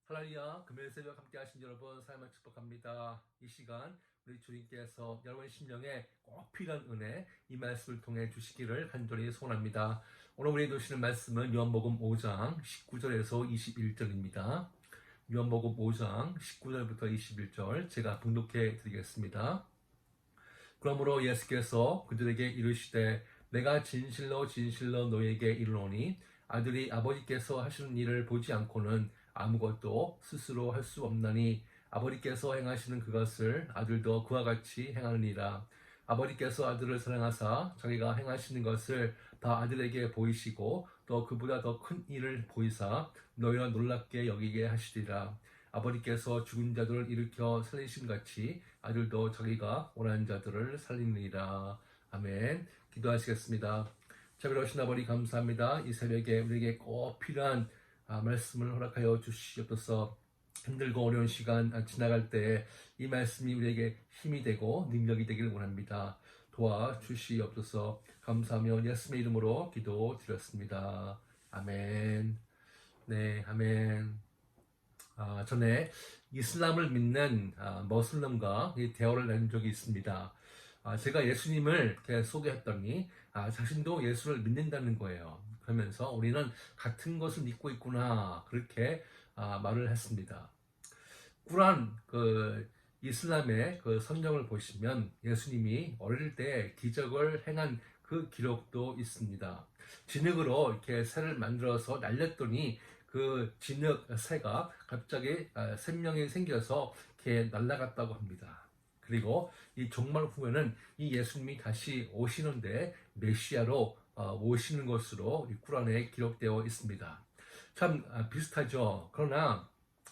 할렐루야, 금요일 새벽 함께 하신 여러분 삶을 축복합니다. 이 시간 우리 주님께서 여러분 심령에 꼭 필요한 은혜 이 말씀을 통해 주시기를 간절히 소원합니다. 오늘 우리 놓으시는 말씀은 요한복음 5장 19절에서 21절입니다. 요한복음 5장 19절부터 21절 제가 봉독해 드리겠습니다. 그러므로 예수께서 그들에게 이르시되 내가 진실로 진실로 너희에게 이르노니 아들이 아버지께서 하시는 일을 보지 않고는 아무것도 스스로 할 수 없나니 아버지께서 행하시는 그것을 아들도 그와 같이 행하느니라. 아버지께서 아들을 사랑하사 자기가 행하시는 것을 다 아들에게 보이시고 또 그보다 더 큰 일을 보이사 너희와 놀랍게 여기게 하시리라. 아버지께서 죽은 자들을 일으켜 살리신 같이 아들도 자기가 원하는 자들을 살리느니라. 아멘. 기도하시겠습니다. 자비로우신 아버지 감사합니다. 이 새벽에 우리에게 꼭 필요한 말씀을 허락하여 주시옵소서. 힘들고 어려운 시간 지나갈 때 이 말씀이 우리에게 힘이 되고 능력이 되기를 원합니다. 도와주시옵소서. 감사하며 예수님의 이름으로 기도드렸습니다. 아멘. 네, 아멘. 전에 이슬람을 믿는 머슬럼과 대화를 나눈 적이 있습니다. 제가 예수님을 이렇게 소개했더니 자신도 예수를 믿는다는 거예요. 그러면서 우리는 같은 것을 믿고 있구나 그렇게 말을 했습니다. 꾸란 이슬람의 그 성경을 보시면 예수님이 어릴 때 기적을 행한 그 기록도 있습니다. 진흙으로 이렇게 새를 만들어서 날렸더니 그 진흙 새가 갑자기 생명이 생겨서 이렇게 날아갔다고 합니다. 그리고 이 종말 후에는 이 예수님이 다시 오시는데 메시아로 오시는 것으로 이 꾸란에 기록되어 있습니다. 참 비슷하죠. 그러나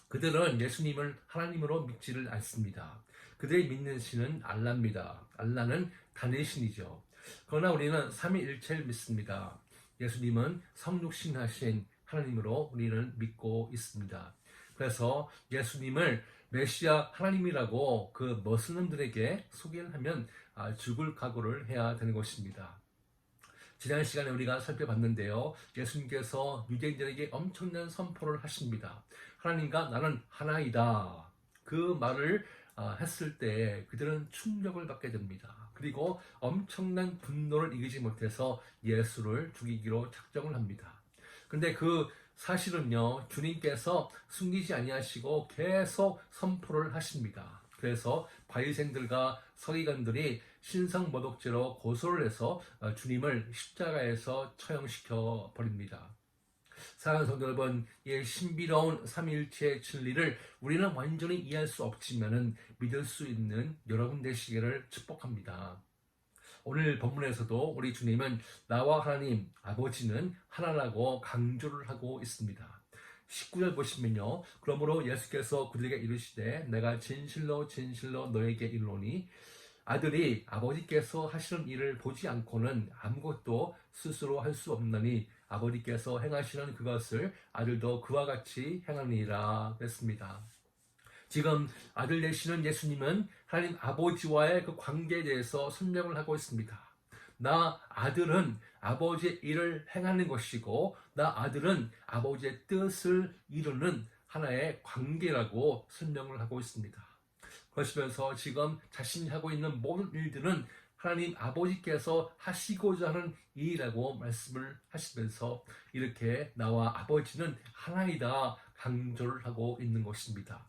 그들은 예수님을 하나님으로 믿지를 않습니다. 그들이 믿는 신은 알라입니다. 알라는 단일 신이죠. 그러나 우리는 삼위일체를 믿습니다. 예수님은 성육신하신 하나님으로 우리는 믿고 있습니다. 그래서 예수님을 메시아 하나님이라고 그 머슬림들에게 소개를 하면 죽을 각오를 해야 되는 것입니다. 지난 시간에 우리가 살펴봤는데요. 예수님께서 유대인들에게 엄청난 선포를 하십니다. 하나님과 나는 하나이다. 그 말을 했을 때 그들은 충격을 받게 됩니다. 그리고 엄청난 분노를 이기지 못해서 예수를 죽이기로 작정을 합니다. 근데 그 사실은요, 주님께서 숨기지 아니하시고 계속 선포를 하십니다. 그래서 바리새인들과 서기관들이 신성모독죄로 고소를 해서 주님을 십자가에서 처형시켜 버립니다. 사랑하는 성도 여러분, 이 신비로운 삼위일체의 진리를 우리는 완전히 이해할 수 없지만은 믿을 수 있는 여러분 되시기를 축복합니다. 오늘 본문에서도 우리 주님은 나와 하나님 아버지는 하나라고 강조를 하고 있습니다. 19절 보시면요. 그러므로 예수께서 그들에게 이르시되 내가 진실로 진실로 너에게 이르노니 아들이 아버지께서 하시는 일을 보지 않고는 아무것도 스스로 할 수 없나니 아버지께서 행하시는 그것을 아들도 그와 같이 행하니라 그랬습니다. 지금 아들 되시는 예수님은 하나님 아버지와의 그 관계에 대해서 설명을 하고 있습니다. 나 아들은 아버지의 일을 행하는 것이고 나 아들은 아버지의 뜻을 이루는 하나의 관계라고 설명을 하고 있습니다. 그러시면서 지금 자신이 하고 있는 모든 일들은 하나님 아버지께서 하시고자 하는 일이라고 말씀을 하시면서 이렇게 나와 아버지는 하나이다 강조를 하고 있는 것입니다.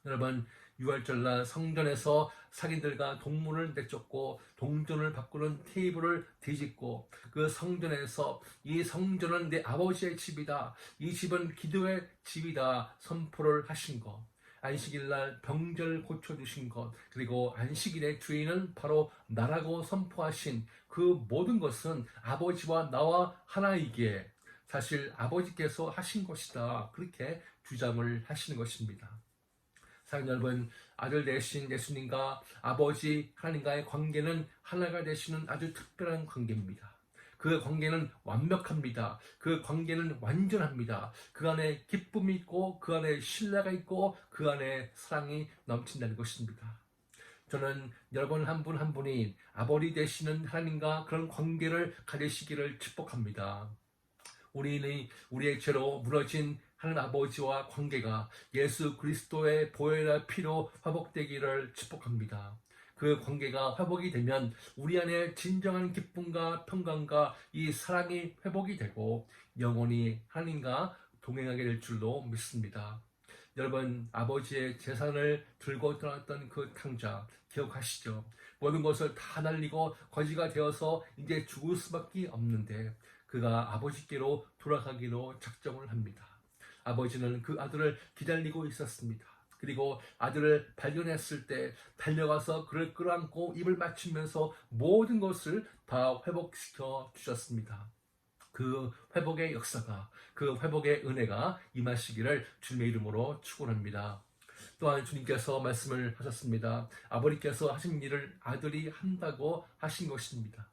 여러분, 6월절날 성전에서 상인들과 동문을 내쫓고 동전을 바꾸는 테이블을 뒤집고 그 성전에서 이 성전은 내 아버지의 집이다. 이 집은 기도의 집이다. 선포를 하신 것. 안식일날 병절 고쳐주신 것, 그리고 안식일의 주인은 바로 나라고 선포하신 그 모든 것은 아버지와 나와 하나이기에 사실 아버지께서 하신 것이다. 그렇게 주장을 하시는 것입니다. 사랑하는 여러분, 아들 되신 예수님과 아버지 하나님과의 관계는 하나가 되시는 아주 특별한 관계입니다. 그 관계는 완벽합니다. 그 관계는 완전합니다. 그 안에 기쁨이 있고 그 안에 신뢰가 있고 그 안에 사랑이 넘친다는 것입니다. 저는 여러분 한 분 한 분이 아버지 되시는 하나님과 그런 관계를 가지시기를 축복합니다. 우리의 죄로 무너진 하나님 아버지와 관계가 예수 그리스도의 보혈과 피로 회복되기를 축복합니다. 그 관계가 회복이 되면 우리 안에 진정한 기쁨과 평강과 이 사랑이 회복이 되고 영원히 하나님과 동행하게 될 줄로 믿습니다. 여러분, 아버지의 재산을 들고 떠났던 그 탕자 기억하시죠? 모든 것을 다 날리고 거지가 되어서 이제 죽을 수밖에 없는데 그가 아버지께로 돌아가기로 작정을 합니다. 아버지는 그 아들을 기다리고 있었습니다. 그리고 아들을 발견했을 때 달려가서 그를 끌어안고 입을 맞추면서 모든 것을 다 회복시켜 주셨습니다. 그 회복의 역사가, 그 회복의 은혜가 임하시기를 주님의 이름으로 축원합니다. 또한 주님께서 말씀을 하셨습니다. 아버지께서 하신 일을 아들이 한다고 하신 것입니다.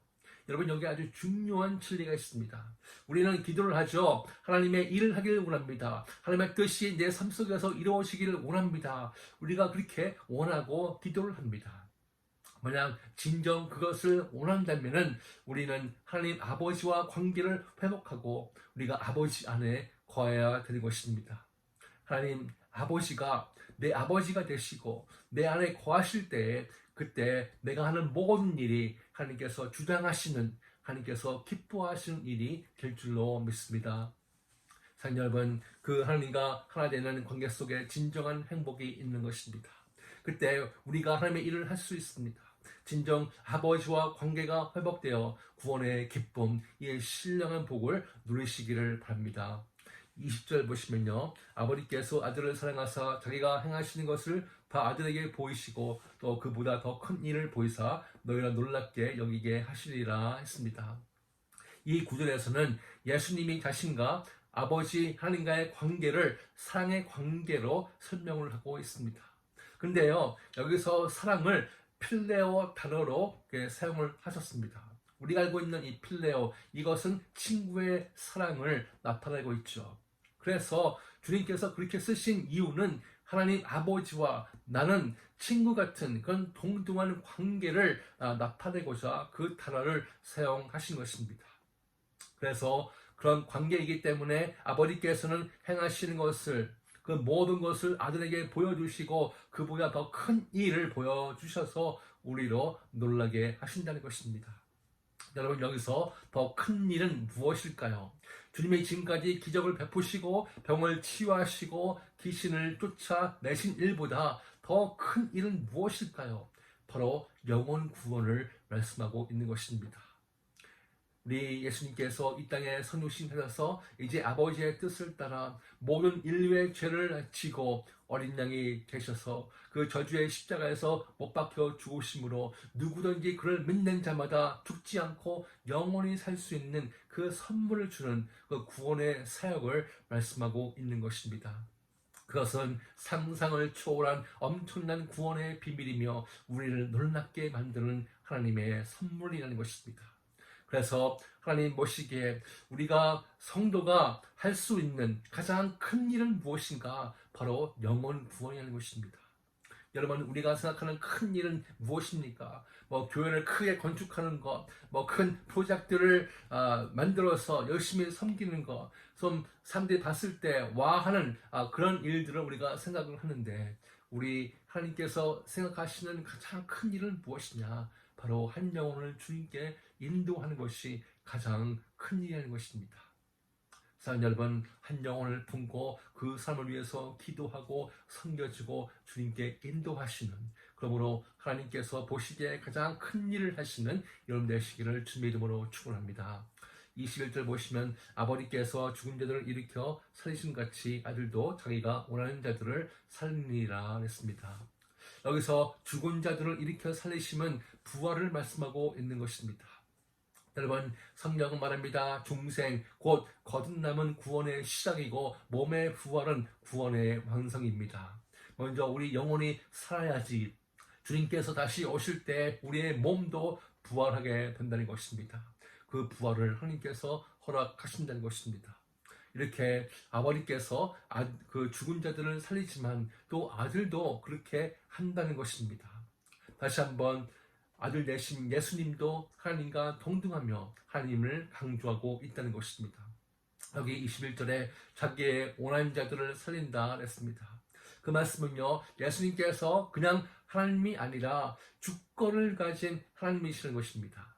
여러분, 여기 아주 중요한 진리가 있습니다. 우리는 기도를 하죠. 하나님의 일을 하기를 원합니다. 하나님의 뜻이 내 삶 속에서 이루어지기를 원합니다. 우리가 그렇게 원하고 기도를 합니다. 만약 진정 그것을 원한다면 우리는 하나님 아버지와 관계를 회복하고 우리가 아버지 안에 거해야 되는 것입니다. 하나님 아버지가 내 아버지가 되시고 내 안에 거하실 때에 그때 내가 하는 모든 일이 하나님께서 주장하시는, 하나님께서 기뻐하시는 일이 될 줄로 믿습니다. 사랑하는 여러분, 그 하나님과 하나 되는 관계 속에 진정한 행복이 있는 것입니다. 그때 우리가 하나님의 일을 할 수 있습니다. 진정 아버지와 관계가 회복되어 구원의 기쁨, 이 신령한 복을 누리시기를 바랍니다. 20절 보시면요, 아버지께서 아들을 사랑하사 자기가 행하시는 것을 다 아들에게 보이시고 또 그보다 더 큰 일을 보이사 너희가 놀랍게 여기게 하시리라 했습니다. 이 구절에서는 예수님이 자신과 아버지 하나님과의 관계를 사랑의 관계로 설명을 하고 있습니다. 근데요, 여기서 사랑을 필레오 단어로 사용을 하셨습니다. 우리가 알고 있는 이 필레오, 이것은 친구의 사랑을 나타내고 있죠. 그래서 주님께서 그렇게 쓰신 이유는 하나님 아버지와 나는 친구 같은 그런 동등한 관계를 나타내고자 그 단어를 사용하신 것입니다. 그래서 그런 관계이기 때문에 아버지께서는 행하시는 것을, 그 모든 것을 아들에게 보여주시고 그보다 더 큰 일을 보여주셔서 우리로 놀라게 하신다는 것입니다. 여러분, 여기서 더 큰 일은 무엇일까요? 주님이 지금까지 기적을 베푸시고 병을 치유하시고 귀신을 쫓아내신 일보다 더 큰 일은 무엇일까요? 바로 영혼 구원을 말씀하고 있는 것입니다. 우리 예수님께서 이 땅에 선유신하셔서 이제 아버지의 뜻을 따라 모든 인류의 죄를 지고 어린 양이 되셔서 그 저주의 십자가에서 못 박혀 죽으심으로 누구든지 그를 믿는 자마다 죽지 않고 영원히 살 수 있는 그 선물을 주는 그 구원의 사역을 말씀하고 있는 것입니다. 그것은 상상을 초월한 엄청난 구원의 비밀이며 우리를 놀랍게 만드는 하나님의 선물이라는 것입니다. 그래서 하나님 보시기에 우리가 성도가 할 수 있는 가장 큰 일은 무엇인가? 바로 영혼 구원이라는 것입니다. 여러분, 우리가 생각하는 큰 일은 무엇입니까? 교회를 크게 건축하는 것, 큰 프로젝트를 만들어서 열심히 섬기는 것, 좀 사람들이 봤을 때 와하는 그런 일들을 우리가 생각을 하는데 우리 하나님께서 생각하시는 가장 큰 일은 무엇이냐? 바로 한 영혼을 주님께 인도하는 것이 가장 큰 일이라는 것입니다. 사랑하는 여러분, 한 영혼을 품고 그 사람을 위해서 기도하고 섬겨주고 주님께 인도하시는, 그러므로 하나님께서 보시기에 가장 큰 일을 하시는 여러분 되시기를 주님의 이름으로 축원합니다. 21절 보시면 아버지께서 죽은 자들을 일으켜 살리신 같이 아들도 자기가 원하는 자들을 살리니라 했습니다. 여기서 죽은 자들을 일으켜 살리심은 부활을 말씀하고 있는 것입니다. 여러분, 성경은 말합니다. 중생 곧 거듭남은 구원의 시작이고 몸의 부활은 구원의 완성입니다. 먼저 우리 영혼이 살아야지 주님께서 다시 오실 때 우리의 몸도 부활하게 된다는 것입니다. 그 부활을 하나님께서 허락하신다는 것입니다. 이렇게 아버지께서 그 죽은 자들을 살리지만 또 아들도 그렇게 한다는 것입니다. 다시 한번 아들 되신 예수님도 하나님과 동등하며 하나님을 강조하고 있다는 것입니다. 여기 21절에 자기의 원하는 자들을 살린다 했습니다. 그 말씀은요, 예수님께서 그냥 하나님이 아니라 주권을 가진 하나님이시는 것입니다.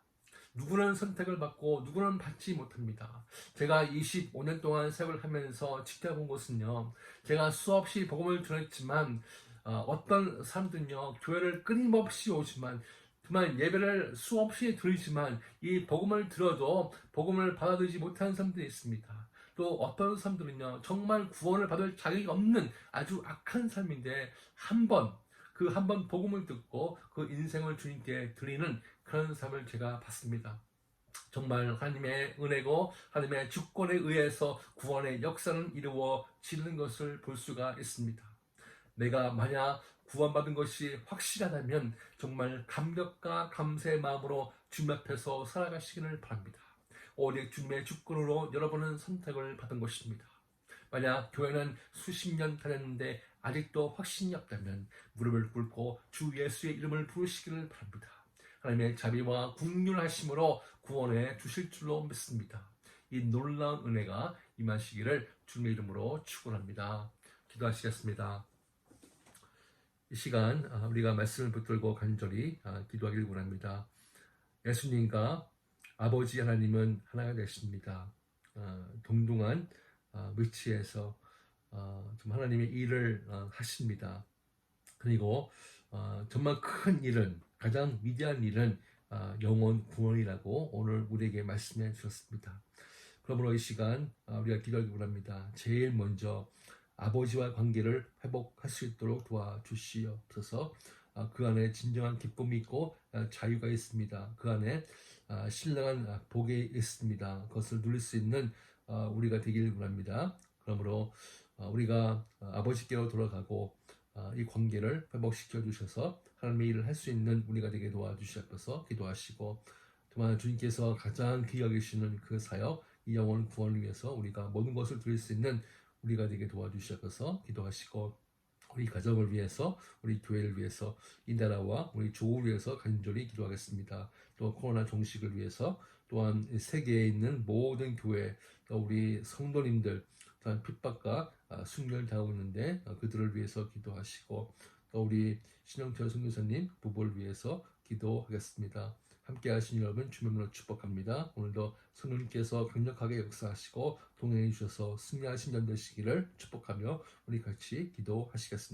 누구는 선택을 받고 누구는 받지 못합니다. 제가 25년 동안 사역을 하면서 지켜본 것은요, 제가 수없이 복음을 전했지만 어떤 사람들은요, 교회를 끊임없이 오지만 정말 예배를 수없이 들으지만 이 복음을 들어도 복음을 받아들이지 못하는 사람들이 있습니다. 또 어떤 사람들은요, 정말 구원을 받을 자격이 없는 아주 악한 삶인데 그 한 번 복음을 듣고 그 인생을 주님께 드리는 그런 삶을 제가 봤습니다. 정말 하나님의 은혜고 하나님의 주권에 의해서 구원의 역사는 이루어지는 것을 볼 수가 있습니다. 내가 만약 구원받은 것이 확실하다면 정말 감격과 감사의 마음으로 주님 앞에서 살아가시기를 바랍니다. 오직 주님의 주권으로 여러분은 선택을 받은 것입니다. 만약 교회는 수십 년 다녔는데 아직도 확신이 없다면 무릎을 꿇고 주 예수의 이름을 부르시기를 바랍니다. 하나님의 자비와 긍휼하심으로 구원해 주실 줄로 믿습니다. 이 놀라운 은혜가 임하시기를 주님의 이름으로 축원합니다. 기도하시겠습니다. 이 시간 우리가 말씀을 붙들고 간절히 기도하기를 원합니다. 예수님과 아버지 하나님은 하나가 되십니다. 동등한 위치에서 하나님의 일을 하십니다. 그리고 정말 큰 일은, 가장 위대한 일은 영혼 구원이라고 오늘 우리에게 말씀해 주셨습니다. 그러므로 이 시간 우리가 기도하기 원합니다. 제일 먼저 아버지와 관계를 회복할 수 있도록 도와주시옵소서. 그 안에 진정한 기쁨이 있고 자유가 있습니다. 그 안에 신령한 복이 있습니다. 그것을 누릴 수 있는 우리가 되기를 원합니다. 그러므로 우리가 아버지께로 돌아가고 이 관계를 회복시켜 주셔서 하나님의 일을 할 수 있는 우리가 되게 도와주시옵소서. 기도하시고 정말 주님께서 가장 귀히 여기시는 그 사역, 이 영혼 구원을 위해서 우리가 모든 것을 드릴 수 있는 우리가 되게 도와주시옵소서. 기도하시고 우리 가정을 위해서, 우리 교회를 위해서, 이 나라와 우리 조국을 위해서 간절히 기도하겠습니다. 또 코로나 종식을 위해서, 또한 세계에 있는 모든 교회, 또 우리 성도님들 또한 핍박과 순결당하고 있는데 그들을 위해서 기도하시고, 또 우리 신영철 선교사님 부부를 위해서 기도하겠습니다. 함께 하신 여러분 주님으로 축복합니다. 오늘도 성령님께서 강력하게 역사하시고 동행해 주셔서 승리하신 연 되시기를 축복하며 우리 같이 기도하시겠습니다.